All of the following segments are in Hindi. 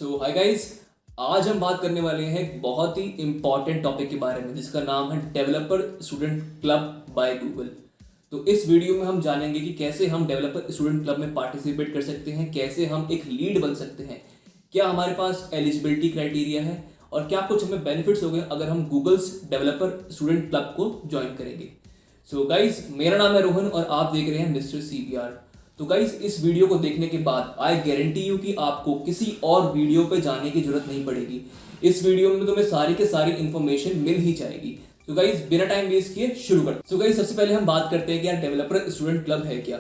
सो हाय गाइस, आज हम बात करने वाले हैं एक बहुत ही इम्पॉर्टेंट टॉपिक के बारे में जिसका नाम है developer student club by Google. तो इस वीडियो में हम जानेंगे कि कैसे हम डेवलपर स्टूडेंट क्लब में पार्टिसिपेट कर सकते हैं, कैसे हम एक लीड बन सकते हैं, क्या हमारे पास एलिजिबिलिटी क्राइटेरिया है और क्या कुछ हमें बेनिफिट्स होंगे अगर हम गूगल्स डेवलपर स्टूडेंट क्लब को ज्वाइन करेंगे। सो गाइस, मेरा नाम है रोहन और आप देख रहे हैं मिस्टर CBR। तो गाइस, इस वीडियो को देखने के बाद आई गारंटी यू कि आपको किसी और वीडियो पे जाने की जरूरत नहीं पड़ेगी। इस वीडियो में तुम्हें सारी के सारी इन्फॉर्मेशन मिल ही जाएगी। तो गाइस, बिना टाइम वेस्ट किए शुरू करते हैं। सो गाइस, सबसे पहले हम बात करते हैं कि यार डेवलपर स्टूडेंट क्लब है क्या।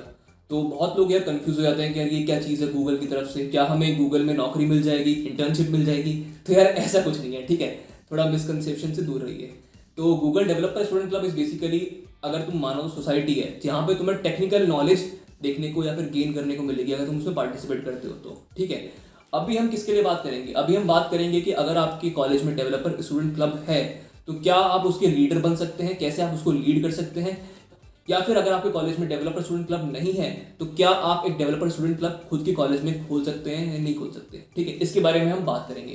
तो बहुत लोग यार कंफ्यूज हो जाते हैं कि यार ये क्या चीज़ है गूगल की तरफ से, क्या हमें गूगल में नौकरी मिल जाएगी, इंटर्नशिप मिल जाएगी। तो यार ऐसा कुछ नहीं है, ठीक है, थोड़ा मिसकंसेप्शन से दूर रहिए। तो Google developer student club is basically, अगर तुम मानो सोसाइटी है जहाँ पे तुम्हें टेक्निकल नॉलेज देखने को या फिर गेन करने को मिलेगी अगर तुम उसमें पार्टिसिपेट करते हो तो, ठीक है। अभी हम किसके लिए बात करेंगे, अभी हम बात करेंगे कि अगर आपके कॉलेज में डेवलपर स्टूडेंट क्लब है तो क्या आप उसके लीडर बन सकते हैं, कैसे आप उसको लीड कर सकते हैं, या फिर अगर आपके कॉलेज में डेवलपर स्टूडेंट क्लब नहीं है तो क्या आप एक डेवलपर स्टूडेंट क्लब खुद के कॉलेज में खोल सकते हैं या नहीं खोल सकते, ठीक है। इसके बारे में हम बात करेंगे।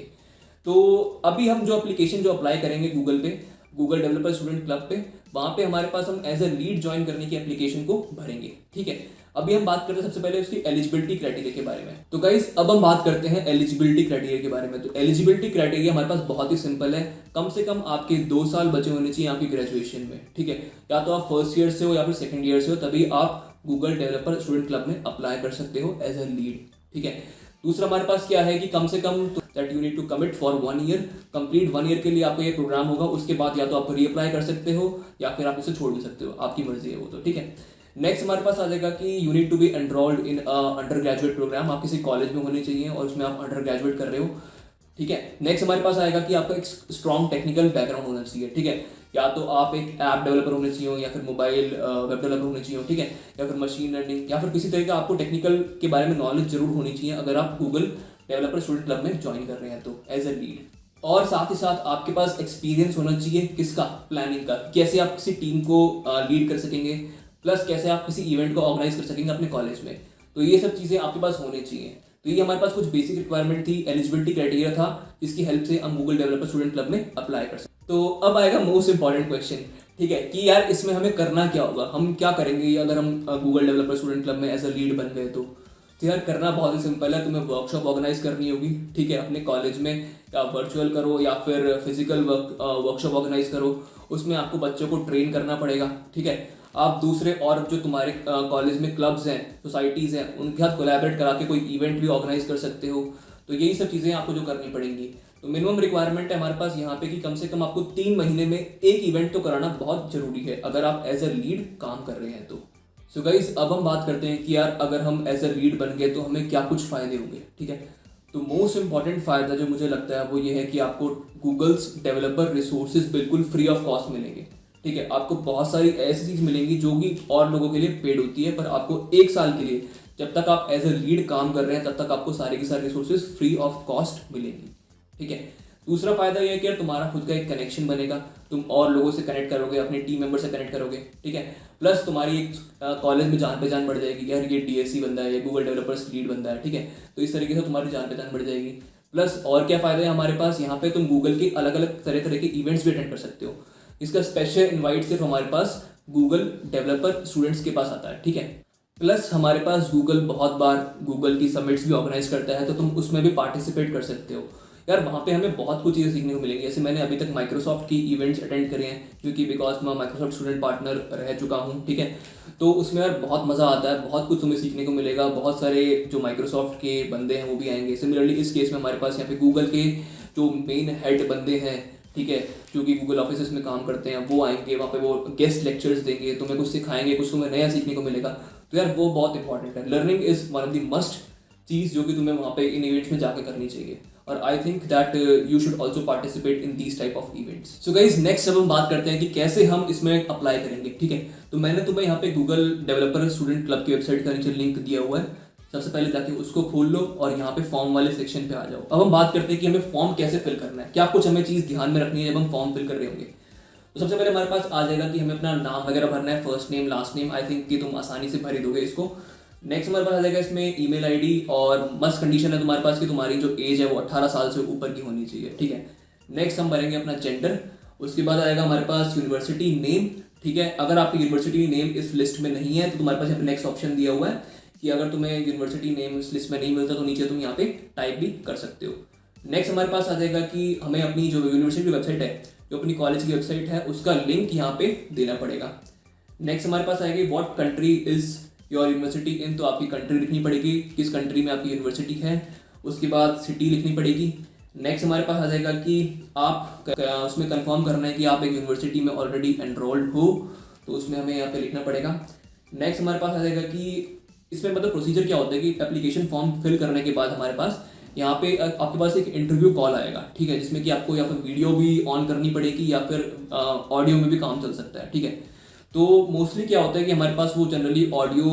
तो अभी हम जो एप्लीकेशन जो अप्लाई करेंगे गूगल पे, गूगल डेवलपर स्टूडेंट क्लब पे, वहाँ पे हमारे पास हम एज अ लीड ज्वाइन करने की एप्लीकेशन को भरेंगे, ठीक है। अभी हम बात करते हैं सबसे पहले उसकी एलिजिबिलिटी क्राइटेरिया के बारे में। तो गाइस, अब हम बात करते हैं एलिजिबिलिटी क्राइटेरिया के बारे में। तो एलिजिबिलिटी क्राइटेरिया हमारे पास बहुत ही सिंपल है, कम से कम आपके 2 साल बचे होने चाहिए आपकी ग्रेजुएशन में, ठीक है। या तो आप फर्स्ट ईयर से हो या फिर सेकंड ईयर से हो, तभी आप गूगल डेवलपर स्टूडेंट क्लब में अप्लाई कर सकते हो एज अ लीड, ठीक है। दूसरा हमारे पास क्या है कि कम से कम that you need to commit for 1 year, complete 1 year के लिए आपका ये प्रोग्राम होगा। उसके बाद या तो आप रीअप्लाई कर सकते हो या फिर आप इसे छोड़ भी सकते हो, आपकी मर्जी है वो तो, ठीक है। नेक्स्ट हमारे पास आ जाएगा कि you need to be enrolled in undergraduate program, आप किसी कॉलेज में होने चाहिए और उसमें आप अंडर ग्रेजुएट कर रहे हो, ठीक है। नेक्स्ट हमारे पास आएगा कि आपका एक स्ट्रॉन्ग टेक्निकल बैकग्राउंड होना चाहिए, ठीक है। या तो आप एक ऐप डेवलपर होने चाहिए या फिर मोबाइल वेब डेवलपर होने चाहिए, ठीक है, या फिर मशीन लर्निंग या फिर किसी तरह का आपको टेक्निकल के बारे में नॉलेज जरूर होनी चाहिए अगर आप गूगल डेवलपर स्टूडेंट क्लब में ज्वाइन कर रहे हैं तो एज अ लीड। और साथ ही साथ आपके पास एक्सपीरियंस होना चाहिए किसका, प्लानिंग का, कैसे आप किसी टीम को लीड कर सकेंगे, प्लस कैसे आप किसी इवेंट को ऑर्गेनाइज कर सकेंगे अपने कॉलेज में। तो ये सब चीज़ें आपके पास होनी चाहिए। तो ये हमारे पास कुछ बेसिक रिक्वायरमेंट थी, एलिजिबिलिटी क्राइटेरिया था, जिसकी हेल्प से हम गूगल डेवलपर स्टूडेंट क्लब में अप्लाई कर सकते। तो अब आएगा मोस्ट इंपॉर्टेंट क्वेश्चन, ठीक है, कि यार इसमें हमें करना क्या होगा, हम क्या करेंगे अगर हम गूगल डेवलपर स्टूडेंट क्लब में एज अ लीड बन गए तो यार करना बहुत ही सिंपल है। तुम्हें वर्कशॉप ऑर्गेनाइज करनी होगी, ठीक है, अपने कॉलेज में, या वर्चुअल करो या फिर फिजिकल वर्कशॉप ऑर्गेनाइज करो। उसमें आपको बच्चों को ट्रेन करना पड़ेगा, ठीक है। आप दूसरे और जो तुम्हारे कॉलेज में क्लब्स हैं, सोसाइटीज़ हैं, उनके साथ कोलैबोरेट करा के कोई इवेंट भी ऑर्गेनाइज कर सकते हो। तो यही सब चीज़ें आपको जो करनी पड़ेंगी। तो मिनिमम रिक्वायरमेंट है हमारे पास यहाँ पे कि कम से कम आपको 3 महीने में एक इवेंट तो कराना बहुत जरूरी है अगर आप एज अ लीड काम कर रहे हैं तो। सो गाइस, अब हम बात करते हैं कि यार अगर हम एज अ लीड बन गए तो हमें क्या कुछ फ़ायदे होंगे, ठीक है। तो मोस्ट इंपॉर्टेंट फ़ायदा जो मुझे लगता है वो ये है कि आपको गूगल्स डेवलपर रिसोर्सेज बिल्कुल फ्री ऑफ कॉस्ट मिलेंगे, ठीक है। आपको बहुत सारी ऐसी चीज़ मिलेंगी जो कि और लोगों के लिए पेड होती है, पर आपको 1 साल के लिए, जब तक आप एज अ लीड काम कर रहे हैं तब तक आपको सारे के सारे रिसोर्सेज फ्री ऑफ कॉस्ट मिलेंगी, ठीक है। दूसरा फायदा यह है कि यार तुम्हारा खुद का एक कनेक्शन बनेगा, तुम और लोगों से कनेक्ट करोगे, अपने टीम मेंबर से कनेक्ट करोगे, ठीक है। प्लस तुम्हारी एक कॉलेज में जान पहचान बढ़ जाएगी, यार ये DSC बंदा है, ये गूगल डेवलपर्स लीड बंदा है, ठीक है। तो इस तरीके से तुम्हारी जान पहचान बढ़ जाएगी। प्लस और क्या फ़ायदा है हमारे पास, यहाँ पे तुम गूगल के अलग अलग तरह तरह के इवेंट्स भी अटेंड कर सकते हो। इसका स्पेशल इन्वाइट सिर्फ हमारे पास गूगल डेवलपर स्टूडेंट्स के पास आता है, ठीक है। प्लस हमारे पास गूगल बहुत बार गूगल की समिट्स भी ऑर्गेनाइज करता है, तो तुम उसमें भी पार्टिसिपेट कर सकते हो। यार वहाँ पे हमें बहुत कुछ चीज़ें सीखने को मिलेंगी। जैसे मैंने अभी तक माइक्रोसॉफ्ट की इवेंट्स अटेंड करे हैं, क्योंकि बिकॉज मैं माइक्रोसॉफ्ट स्टूडेंट पार्टनर रह चुका हूँ, ठीक है। तो उसमें यार बहुत मज़ा आता है, बहुत कुछ तुम्हें सीखने को मिलेगा। बहुत सारे जो माइक्रोसॉफ्ट के बंदे हैं वो भी आएंगे। सिमिलरली इस केस में हमारे पास यहाँ पे गूगल के जो मेन हेड बंदे हैं, ठीक है, जो कि गूगल ऑफिस में काम करते हैं, वो आएंगे वहाँ पे, वो गेस्ट लेक्चर्स देंगे, तुम्हें कुछ सिखाएंगे, कुछ तुम्हें नया सीखने को मिलेगा। तो यार वो बहुत इंपॉर्टेंट है। Learning is one of the must चीज़ जो कि तुम्हें वहाँ पे इन इवेंट्स में जाकर करनी चाहिए। और I think that you should also participate in these type of events. So guys, next अब हम बात करते हैं कि कैसे हम इसमें अप्लाई करेंगे, ठीक है। तो मैंने तुम्हें यहाँ पे गूगल डेवलपर स्टूडेंट क्लब की वेबसाइट का नीचे लिंक दिया हुआ है। सबसे पहले जाके उसको खोल लो और यहाँ पे फॉर्म वाले सेक्शन पे आ जाओ। अब हम बात करते हैं कि हमें फॉर्म कैसे फिल करना है, क्या कुछ हमें चीज़ ध्यान में रखनी है जब हम फॉर्म फिल कर रहे होंगे। तो सबसे पहले हमारे पास आ जाएगा कि हमें अपना नाम वगैरह भरना है, first name last name. I think कि तुम आसानी से भर ही दोगे इसको। नेक्स्ट हमारे पास आ जाएगा इसमें ईमेल आईडी, और मस्ट कंडीशन है तुम्हारे पास कि तुम्हारी जो एज है वो 18 साल से ऊपर की होनी चाहिए, ठीक है। नेक्स्ट हम भरेंगे अपना जेंडर। उसके बाद आएगा हमारे पास यूनिवर्सिटी नेम, ठीक है। अगर आपकी यूनिवर्सिटी नेम इस लिस्ट में नहीं है तो तुम्हारे पास यहाँ पे नेक्स्ट ऑप्शन दिया हुआ है कि अगर तुम्हें यूनिवर्सिटी नेम इस लिस्ट में नहीं मिलता तो नीचे तुम यहाँ पे टाइप भी कर सकते हो। नेक्स्ट हमारे पास आ जाएगा कि हमें अपनी जो यूनिवर्सिटी की वेबसाइट है, जो अपनी कॉलेज की वेबसाइट है, उसका लिंक यहाँ पे देना पड़ेगा। नेक्स्ट हमारे पास आएगी what country is your university in, तो आपकी कंट्री लिखनी पड़ेगी, किस कंट्री में आपकी यूनिवर्सिटी है। उसके बाद सिटी लिखनी पड़ेगी। नेक्स्ट हमारे पास आ जाएगा कि आप उसमें कंफर्म करना है कि आप एक यूनिवर्सिटी में ऑलरेडी एनरोल्ड हो, तो उसमें हमें यहाँ पे लिखना पड़ेगा। नेक्स्ट हमारे पास आ जाएगा कि इसमें मतलब प्रोसीजर क्या होता है कि एप्लीकेशन फॉर्म फिल करने के बाद हमारे पास यहाँ पे आपके पास एक इंटरव्यू कॉल आएगा, ठीक है, जिसमें कि आपको या फिर वीडियो भी ऑन करनी पड़ेगी या फिर ऑडियो में भी काम चल सकता है, ठीक है। तो मोस्टली क्या होता है कि हमारे पास वो जनरली ऑडियो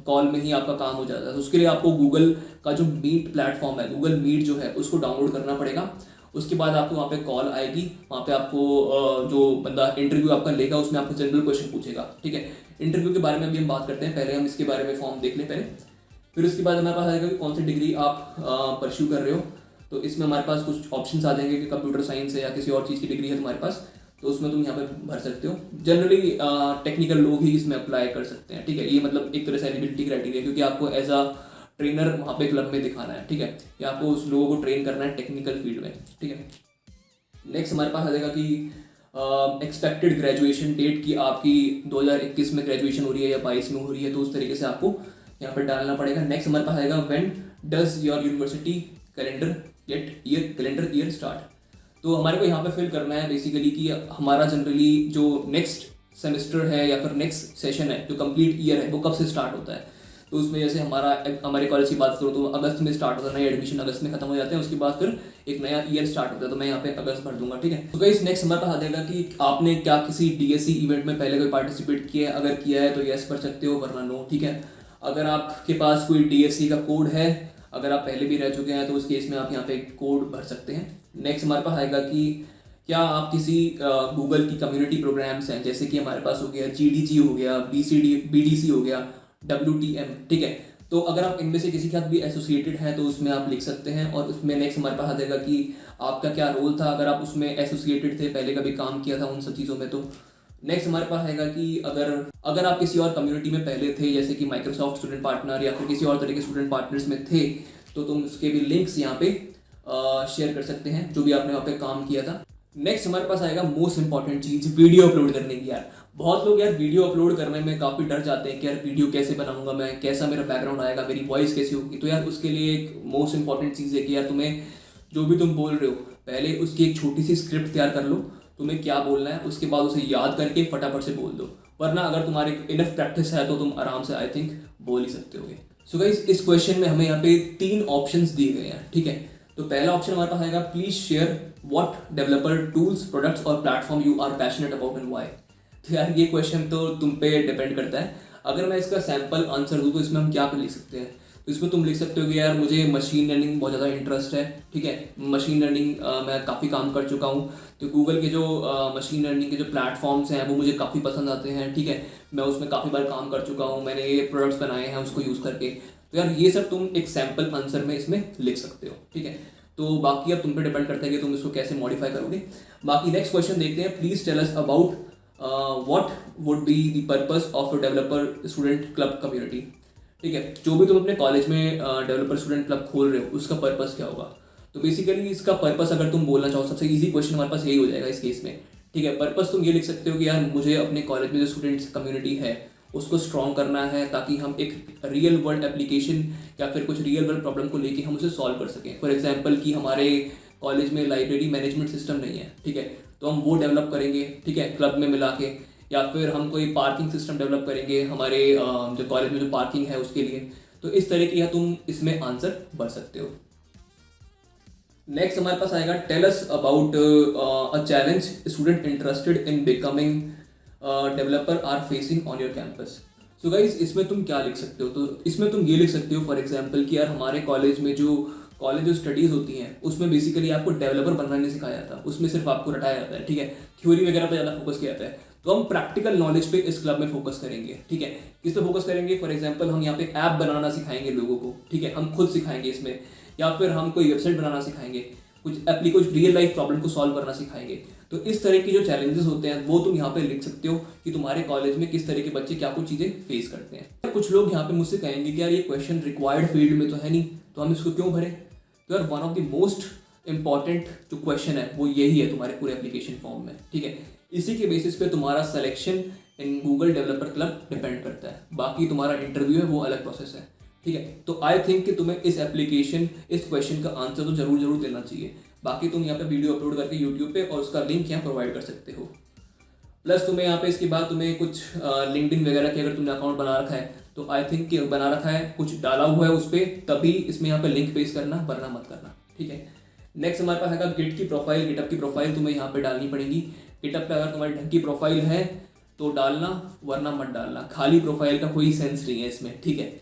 कॉल में ही आपका काम हो जाता है। तो उसके लिए आपको गूगल का जो मीट प्लेटफॉर्म है, गूगल मीट जो है, उसको डाउनलोड करना पड़ेगा। उसके बाद आपको वहाँ पे कॉल आएगी, वहाँ पे आपको जो बंदा इंटरव्यू आपका लेगा उसमें आपको जनरल क्वेश्चन पूछेगा, ठीक है। इंटरव्यू के बारे में भी हम बात करते हैं, पहले हम इसके बारे में फॉर्म देख लें पहले, फिर उसके बाद हमारे पास आएगा कि कौन सी डिग्री आप परस्यू कर रहे हो। तो इसमें हमारे पास कुछ ऑप्शंस आ जाएंगे कि कंप्यूटर साइंस है या किसी और चीज़ की डिग्री है तुम्हारे पास, तो उसमें तुम यहाँ पे भर सकते हो। जनरली टेक्निकल लोग ही इसमें अप्लाई कर सकते हैं, ठीक है। ये मतलब एक तरह से एलिजिबिलिटी क्राइटेरिया, क्योंकि आपको एज अ ट्रेनर वहाँ पे क्लब में दिखाना है, ठीक है, या आपको उस लोगों को ट्रेन करना है टेक्निकल फील्ड में, ठीक है। नेक्स्ट हमारे पास आ जाएगा कि एक्सपेक्टेड ग्रेजुएशन डेट की आपकी 2021 में ग्रेजुएशन हो रही है या 22 में हो रही है, तो उस तरीके से आपको यहाँ पर डालना पड़ेगा। नेक्स्ट हमारे पास आएगा when does your university calendar year start. तो हमारे को यहाँ पे फिल करना है बेसिकली कि हमारा जनरली जो नेक्स्ट सेमेस्टर है या फिर नेक्स्ट सेशन है, जो कंप्लीट ईयर है, वो कब से स्टार्ट होता है। तो उसमें जैसे हमारे कॉलेज की बात करो तो अगस्त में स्टार्ट होता है, नए एडमिशन अगस्त में खत्म हो जाते हैं, उसके बाद फिर एक नया ईयर स्टार्ट होता है, तो मैं यहाँ पे अगस्त भर दूंगा, ठीक है। तो गाइस नेक्स्ट हमारे पास आ जाएगा कि आपने क्या किसी डीएससी इवेंट में पहले कोई पार्टिसिपेट किया है, अगर किया है तो यस भर सकते हो, वरना नो, ठीक है। अगर आपके पास कोई डीएससी का कोड है, अगर आप पहले भी रह चुके हैं तो उस केस में आप यहाँ पे कोड भर सकते हैं। नेक्स्ट हमारे पास आएगा कि क्या आप किसी गूगल की कम्युनिटी प्रोग्राम्स हैं, जैसे कि हमारे पास हो गया GDG हो गया, BDC हो गया, WTM, ठीक है। तो अगर आप इनमें से किसी के साथ भी एसोसिएटेड हैं तो उसमें आप लिख सकते हैं। और उसमें नेक्स्ट हमारे पास आ जाएगा कि आपका क्या रोल था, अगर आप उसमें एसोसिएटेड थे, पहले कभी काम किया था उन सब चीज़ों में। तो नेक्स्ट हमारे पास आएगा कि अगर आप किसी और कम्युनिटी में पहले थे, जैसे कि माइक्रोसॉफ्ट स्टूडेंट पार्टनर या फिर किसी और तरह के स्टूडेंट पार्टनर्स में थे, तो तुम उसके भी लिंक्स यहाँ पे शेयर कर सकते हैं, जो भी आपने वहाँ पे काम किया था। नेक्स्ट हमारे पास आएगा मोस्ट इंपॉर्टेंट चीज़, वीडियो अपलोड करने की। यार बहुत लोग यार वीडियो अपलोड करने में काफ़ी डर जाते हैं कि यार वीडियो कैसे बनाऊंगा मैं, कैसा मेरा बैकग्राउंड आएगा, मेरी वॉइस कैसी होगी। तो यार उसके लिए एक मोस्ट इंपॉर्टेंट चीज़ है कि यार तुम्हें जो भी तुम बोल रहे हो, पहले उसकी एक छोटी सी स्क्रिप्ट तैयार कर लो, तुम्हें क्या बोलना है, उसके बाद उसे याद करके फटाफट से बोल दो। वरना अगर तुम्हारे इनफ प्रैक्टिस है तो तुम आराम से आई थिंक बोल ही सकते होगे। सो गाइस इस क्वेश्चन में हमें यहाँ पे 3 ऑप्शंस दिए गए हैं, ठीक है। तो पहला ऑप्शन हमारे पास आएगा please share what developer tools, products और platform you are passionate about and why. तो यार ये क्वेश्चन तो तुम पे डिपेंड करता है। अगर मैं इसका सैम्पल आंसर दूँ तो इसमें हम क्या कर लिख सकते हैं। तो इसमें तुम लिख सकते हो कि यार मुझे मशीन लर्निंग बहुत ज़्यादा इंटरेस्ट है, ठीक है। मशीन लर्निंग मैं काफ़ी काम कर चुका हूँ, तो गूगल के जो मशीन लर्निंग के जो प्लेटफॉर्म्स हैं वो मुझे काफ़ी पसंद आते हैं, ठीक है। मैं उसमें काफ़ी बार काम कर चुका हूँ, मैंने ये प्रोडक्ट्स बनाए हैं उसको यूज़ करके। तो यार ये सब तुम एक सैम्पल आंसर में इसमें लिख सकते हो, ठीक है। तो बाकी अब तुम पे डिपेंड करता है कि तुम इसको कैसे मॉडिफाई करोगे। बाकी नेक्स्ट क्वेश्चन देखते हैं, please tell us about what would be the purpose of a developer student club community, ठीक है। जो भी तुम अपने कॉलेज में डेवलपर स्टूडेंट क्लब खोल रहे हो उसका पर्पस क्या होगा। तो बेसिकली इसका पर्पस अगर तुम बोलना चाहो, सबसे इजी क्वेश्चन हमारे पास यही हो जाएगा इस केस में, ठीक है। पर्पस तुम ये लिख सकते हो कि यार मुझे अपने कॉलेज में जो स्टूडेंट्स कम्युनिटी है उसको स्ट्रॉन्ग करना है, ताकि हम एक रियल वर्ल्ड एप्लीकेशन या फिर कुछ रियल वर्ल्ड प्रॉब्लम को लेके हम उसे सॉल्व कर सकें। फॉर एग्जांपल कि हमारे कॉलेज में लाइब्रेरी मैनेजमेंट सिस्टम नहीं है, ठीक है, तो हम वो डेवलप करेंगे, ठीक है, क्लब में मिला के। या फिर हम कोई पार्किंग सिस्टम डेवलप करेंगे हमारे जो कॉलेज में जो पार्किंग है उसके लिए। तो इस तरह की तुम इसमें आंसर भर सकते हो। नेक्स्ट हमारे पास आएगा tell us about a challenge student interested in becoming developer are facing on your campus. So guys इसमें तुम क्या लिख सकते हो। तो इसमें तुम ये लिख सकते हो फॉर एग्जांपल कि यार हमारे कॉलेज में जो स्टडीज़ होती हैं उसमें बेसिकली आपको डेवलपर बनना नहीं सिखाया जाता, उसमें सिर्फ आपको रटाया जाता है, ठीक है। थ्योरी वगैरह पर ज़्यादा फोकस किया जाता है। तो हम प्रैक्टिकल नॉलेज पे इस क्लब में फोकस करेंगे, ठीक है। किस पे फोकस करेंगे? फॉर एग्जांपल हम यहाँ पे ऐप बनाना सिखाएंगे लोगों को, ठीक है, हम खुद सिखाएंगे इसमें, या फिर हम कोई वेबसाइट बनाना सिखाएंगे, कुछ रियल लाइफ प्रॉब्लम को सॉल्व करना सिखाएंगे। तो इस तरह की जो चैलेंजेस होते हैं वो तुम यहाँ पे लिख सकते हो कि तुम्हारे कॉलेज में किस तरह के बच्चे क्या कुछ चीज़ें फेस करते हैं। कुछ लोग यहाँ पे मुझसे कहेंगे कि यार ये क्वेश्चन रिक्वायर्ड फील्ड में तो है नहीं, तो हम इसको क्यों भरें? तो यार one of the most important जो क्वेश्चन है वो यही है तुम्हारे पूरे एप्लीकेशन फॉर्म में, ठीक है। इसी के बेसिस पे तुम्हारा selection in Google developer club depend करता है। बाकी तुम्हारा इंटरव्यू है वो अलग प्रोसेस है, ठीक है। तो आई थिंक कि तुम्हें इस क्वेश्चन का आंसर तो जरूर देना चाहिए। बाकी तुम यहाँ पे वीडियो अपलोड करके यूट्यूब पे और उसका लिंक यहाँ प्रोवाइड कर सकते हो। प्लस तुम्हें यहाँ पे इसके बाद तुम्हें कुछ लिंक्डइन वगैरह के अगर तुमने अकाउंट बना रखा है तो आई थिंक कि बना रखा है, कुछ डाला हुआ है उस पर, तभी इसमें यहाँ पे लिंक पेस्ट करना, वरना मत करना, ठीक है। नेक्स्ट हमारे पास है गिटअप की प्रोफाइल तुम्हें यहाँ पे डालनी पड़ेगी। गिटअप पे अगर तुम्हारी ढंग की प्रोफाइल है तो डालना, वरना मत डालना। खाली प्रोफाइल का कोई सेंस नहीं है इसमें, ठीक है।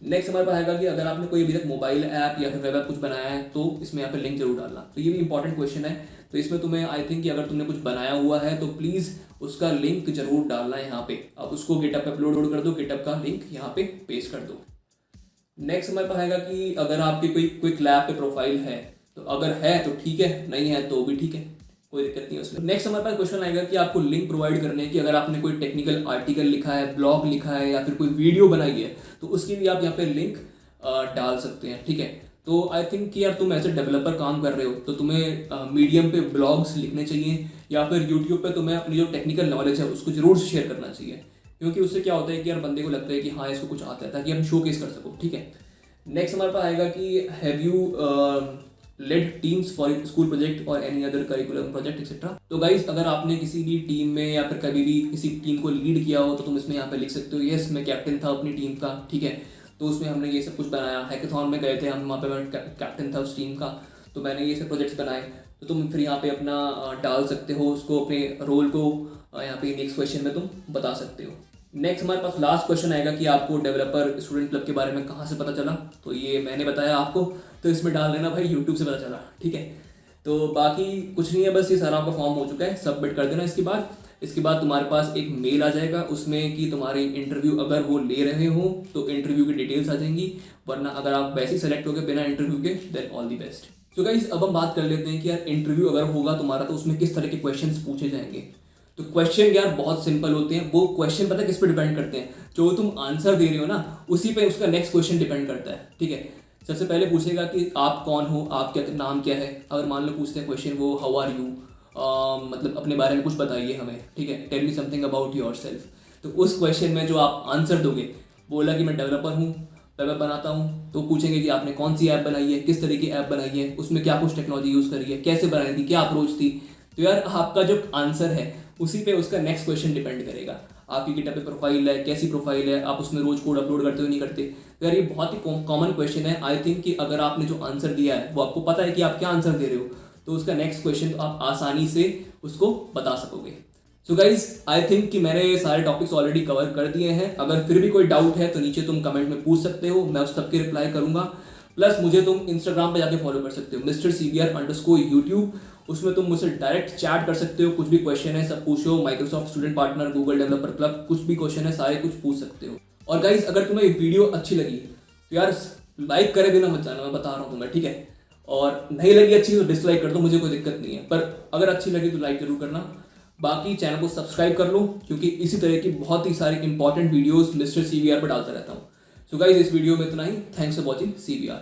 नेक्स्ट हमारे पास आएगा कि अगर आपने कोई अभी तक मोबाइल ऐप या फिर वेब ऐप कुछ बनाया है तो इसमें यहाँ पे लिंक जरूर डालना। तो ये भी इंपॉर्टेंट क्वेश्चन है। तो इसमें तुम्हें आई थिंक कि अगर तुमने कुछ बनाया हुआ है तो प्लीज़ उसका लिंक जरूर डालना है यहाँ पे। अब उसको गिटअप पे अपलोड कर दो, गिटअप का लिंक यहाँ पे पेस्ट कर दो। नेक्स्ट हमारे पास आएगा कि अगर आपकी कोई क्विक लैब पे प्रोफाइल है तो अगर है तो ठीक है, नहीं है तो भी ठीक है, कोई दिक्कत नहीं है उसमें। नेक्स्ट हमारे पास क्वेश्चन आएगा कि आपको लिंक प्रोवाइड करने की, अगर आपने कोई टेक्निकल आर्टिकल लिखा है, ब्लॉग लिखा है या फिर कोई वीडियो बनाई है तो उसकी भी आप यहाँ पे लिंक डाल सकते हैं, ठीक है। तो आई थिंक कि यार तुम ऐसे डेवलपर काम कर रहे हो तो तुम्हें मीडियम पे ब्लॉग्स लिखने चाहिए या फिर यूट्यूब पे तुम्हें अपनी जो टेक्निकल नॉलेज है उसको जरूर शेयर करना चाहिए, क्योंकि उससे क्या होता है कि यार बंदे को लगता है कि हाँ इसको कुछ आता है, ताकि हम शोकेस कर सको, ठीक है। नेक्स्ट हमारे पास आएगा कि have you led teams for school project और any other curriculum project etcetera. तो गाइज अगर आपने किसी भी टीम में या फिर कभी भी किसी टीम को लीड किया हो तो तुम इसमें यहाँ पे लिख सकते हो यस मैं कैप्टन था अपनी टीम का, ठीक है। तो उसमें हमने ये सब कुछ बनाया, हैकाथॉन में गए थे हम, वहाँ पे मैं कैप्टन था उस टीम का, तो मैंने ये सब प्रोजेक्ट्स बनाए। तो तुम फिर यहाँ पे अपना डाल सकते हो उसको, अपने रोल को यहाँ पे नेक्स्ट क्वेश्चन में तुम बता सकते हो। नेक्स्ट हमारे पास लास्ट क्वेश्चन आएगा कि आपको डेवलपर स्टूडेंट क्लब के बारे में कहाँ से पता चला। तो ये मैंने बताया आपको, तो इसमें डाल देना भाई यूट्यूब से पता चला, ठीक है। तो बाकी कुछ नहीं है, बस ये सारा आपका फॉर्म हो चुका है, सबमिट कर देना। इसके बाद तुम्हारे पास एक मेल आ जाएगा उसमें कि तुम्हारे इंटरव्यू अगर वो ले रहे हो तो इंटरव्यू की डिटेल्स आ जाएंगी, वरना अगर आप वैसे ही सेलेक्ट हो गए बिना इंटरव्यू के then all the best. So guys अब हम बात कर लेते हैं कि यार इंटरव्यू अगर होगा तुम्हारा तो उसमें किस तरह के क्वेश्चंस पूछे जाएंगे। तो क्वेश्चन यार बहुत सिंपल होते हैं। वो क्वेश्चन पता है किस पे डिपेंड करते हैं, जो तुम आंसर दे रहे हो ना उसी पे उसका नेक्स्ट क्वेश्चन डिपेंड करता है, ठीक है। सबसे पहले पूछेगा कि आप कौन हो, आपका नाम क्या है। अगर मान लो पूछते हैं क्वेश्चन वो हाउ आर यू, मतलब अपने बारे में कुछ बताइए हमें, ठीक है, tell me something about yourself. तो उस क्वेश्चन में जो आप आंसर दोगे, बोला कि मैं डेवलपर हूँ, वेब ऐप बनाता हूँ, तो पूछेंगे कि आपने कौन सी ऐप बनाई है, किस तरह की ऐप बनाई है, उसमें क्या कुछ टेक्नोलॉजी यूज़ करी है, कैसे बनाई थी, क्या अप्रोच थी। तो यार आपका जो आंसर है उसी पे उसका नेक्स्ट क्वेश्चन डिपेंड करेगा। आपकी गिटहब पे प्रोफाइल है, कैसी प्रोफाइल है, आप उसमें रोज कोड अपलोड करते हो नहीं करते। तो यार ये बहुत ही कॉमन क्वेश्चन है। आई थिंक कि अगर आपने जो आंसर दिया है वो आपको पता है कि आप क्या आंसर दे रहे हो, तो उसका नेक्स्ट क्वेश्चन तो आप आसानी से उसको बता सकोगे। सो गाइज आई थिंक कि मैंने सारे टॉपिक्स ऑलरेडी कवर कर दिए हैं। अगर फिर भी कोई डाउट है तो नीचे तुम कमेंट में पूछ सकते हो, मैं उस सबके रिप्लाई करूंगा। प्लस मुझे तुम इंस्टाग्राम पे जाके फॉलो कर सकते हो MrCBR_YouTube, उसमें तुम मुझसे डायरेक्ट चैट कर सकते हो। कुछ भी क्वेश्चन है सब पूछो, Microsoft student partner, Google developer club, कुछ भी क्वेश्चन है सारे कुछ पूछ सकते हो। और गाइज अगर तुम्हें वीडियो अच्छी लगी तो यार लाइक करे बिना मत जाना, मैं बता रहा हूँ तुम्हें, ठीक है। और नहीं लगी अच्छी तो डिसलाइक कर दो, मुझे कोई दिक्कत नहीं है, पर अगर अच्छी लगी तो लाइक जरूर करना। बाकी चैनल को सब्सक्राइब कर लो, क्योंकि इसी तरह की बहुत ही सारी इंपॉर्टेंट वीडियोस मिस्टर CBR पर डालता रहता हूँ। सो गाइज इस वीडियो में इतना ही। Thanks for watching CBR।